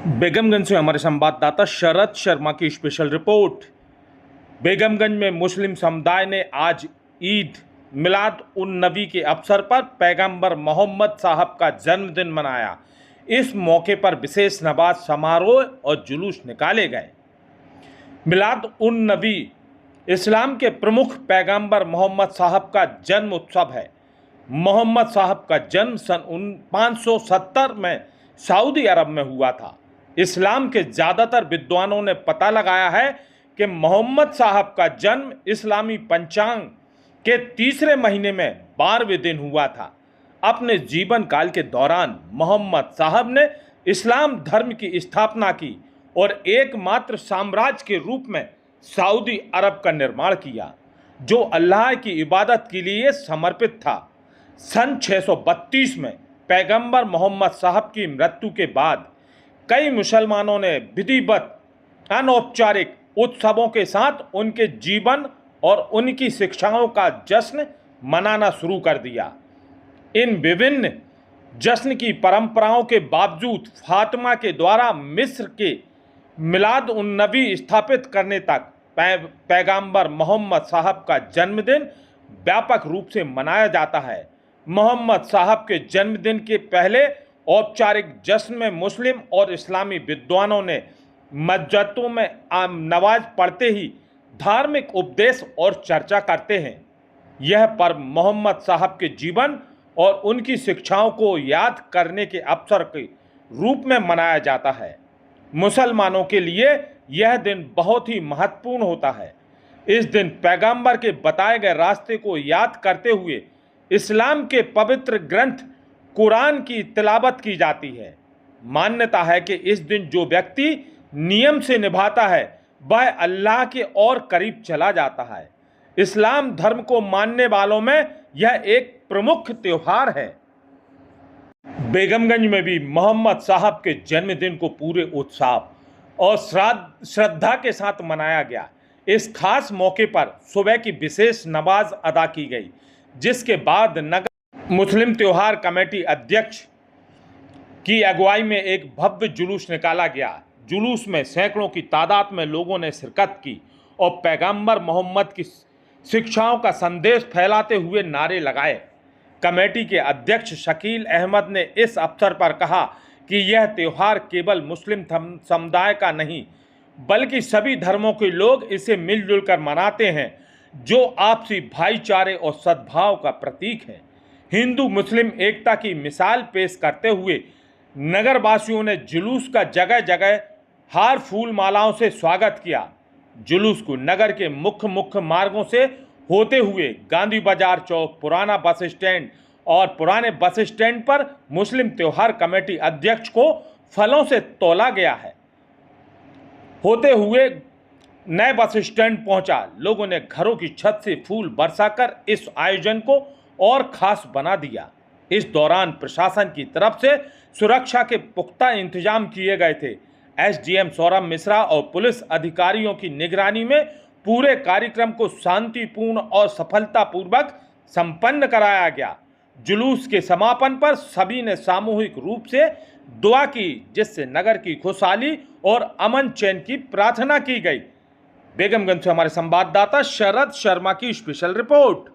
बेगमगंज से हमारे संवाददाता शरद शर्मा की स्पेशल रिपोर्ट। बेगमगंज में मुस्लिम समुदाय ने आज ईद मिलाद उन नबी के अवसर पर पैगंबर मोहम्मद साहब का जन्मदिन मनाया। इस मौके पर विशेष नमाज समारोह और जुलूस निकाले गए। मिलाद उन नबी इस्लाम के प्रमुख पैगंबर मोहम्मद साहब का जन्म उत्सव है। मोहम्मद साहब का जन्म सन 570 में सऊदी अरब में हुआ था। इस्लाम के ज़्यादातर विद्वानों ने पता लगाया है कि मोहम्मद साहब का जन्म इस्लामी पंचांग के तीसरे महीने में 12वें दिन हुआ था। अपने जीवन काल के दौरान मोहम्मद साहब ने इस्लाम धर्म की स्थापना की और एकमात्र साम्राज्य के रूप में सऊदी अरब का निर्माण किया, जो अल्लाह की इबादत के लिए समर्पित था। सन 632 में पैगंबर मोहम्मद साहब की मृत्यु के बाद कई मुसलमानों ने विधिवत अनौपचारिक उत्सवों के साथ उनके जीवन और उनकी शिक्षाओं का जश्न मनाना शुरू कर दिया। इन विभिन्न जश्न की परंपराओं के बावजूद फातिमा के द्वारा मिस्र के मिलाद उन नबी स्थापित करने तक पैगंबर मोहम्मद साहब का जन्मदिन व्यापक रूप से मनाया जाता है। मोहम्मद साहब के जन्मदिन के पहले औपचारिक जश्न में मुस्लिम और इस्लामी विद्वानों ने मस्जिदों में नमाज पढ़ते ही धार्मिक उपदेश और चर्चा करते हैं। यह पर्व मोहम्मद साहब के जीवन और उनकी शिक्षाओं को याद करने के अवसर के रूप में मनाया जाता है। मुसलमानों के लिए यह दिन बहुत ही महत्वपूर्ण होता है। इस दिन पैगंबर के बताए गए रास्ते को याद करते हुए इस्लाम के पवित्र ग्रंथ कुरान की तिलावत की जाती है। मान्यता है कि इस दिन जो व्यक्ति नियम से निभाता है वह अल्लाह के और करीब चला जाता है। इस्लाम धर्म को मानने वालों में यह एक प्रमुख त्योहार है। बेगमगंज में भी मोहम्मद साहब के जन्मदिन को पूरे उत्साह और श्रद्धा के साथ मनाया गया। इस खास मौके पर सुबह की विशेष नमाज अदा की गई, जिसके बाद नगर मुस्लिम त्योहार कमेटी अध्यक्ष की अगुवाई में एक भव्य जुलूस निकाला गया। जुलूस में सैकड़ों की तादाद में लोगों ने शिरकत की और पैगंबर मोहम्मद की शिक्षाओं का संदेश फैलाते हुए नारे लगाए। कमेटी के अध्यक्ष शकील अहमद ने इस अवसर पर कहा कि यह त्यौहार केवल मुस्लिम समुदाय का नहीं, बल्कि सभी धर्मों के लोग इसे मिलजुल कर मनाते हैं, जो आपसी भाईचारे और सद्भाव का प्रतीक है। हिंदू मुस्लिम एकता की मिसाल पेश करते हुए नगरवासियों ने जुलूस का जगह जगह हार फूल मालाओं से स्वागत किया। जुलूस को नगर के मुख्य मार्गों से होते हुए गांधी बाजार चौक, पुराना बस स्टैंड और पुराने बस स्टैंड पर मुस्लिम त्योहार कमेटी अध्यक्ष को फलों से तौला गया है। होते हुए नए बस स्टैंड पहुंचा। लोगों ने घरों की छत से फूल बरसाकर इस आयोजन को और खास बना दिया। इस दौरान प्रशासन की तरफ से सुरक्षा के पुख्ता इंतजाम किए गए थे। एसडीएम सौरभ मिश्रा और पुलिस अधिकारियों की निगरानी में पूरे कार्यक्रम को शांतिपूर्ण और सफलतापूर्वक संपन्न कराया गया। जुलूस के समापन पर सभी ने सामूहिक रूप से दुआ की, जिससे नगर की खुशहाली और अमन चैन की प्रार्थना की गई। बेगमगंज से हमारे संवाददाता शरद शर्मा की स्पेशल रिपोर्ट।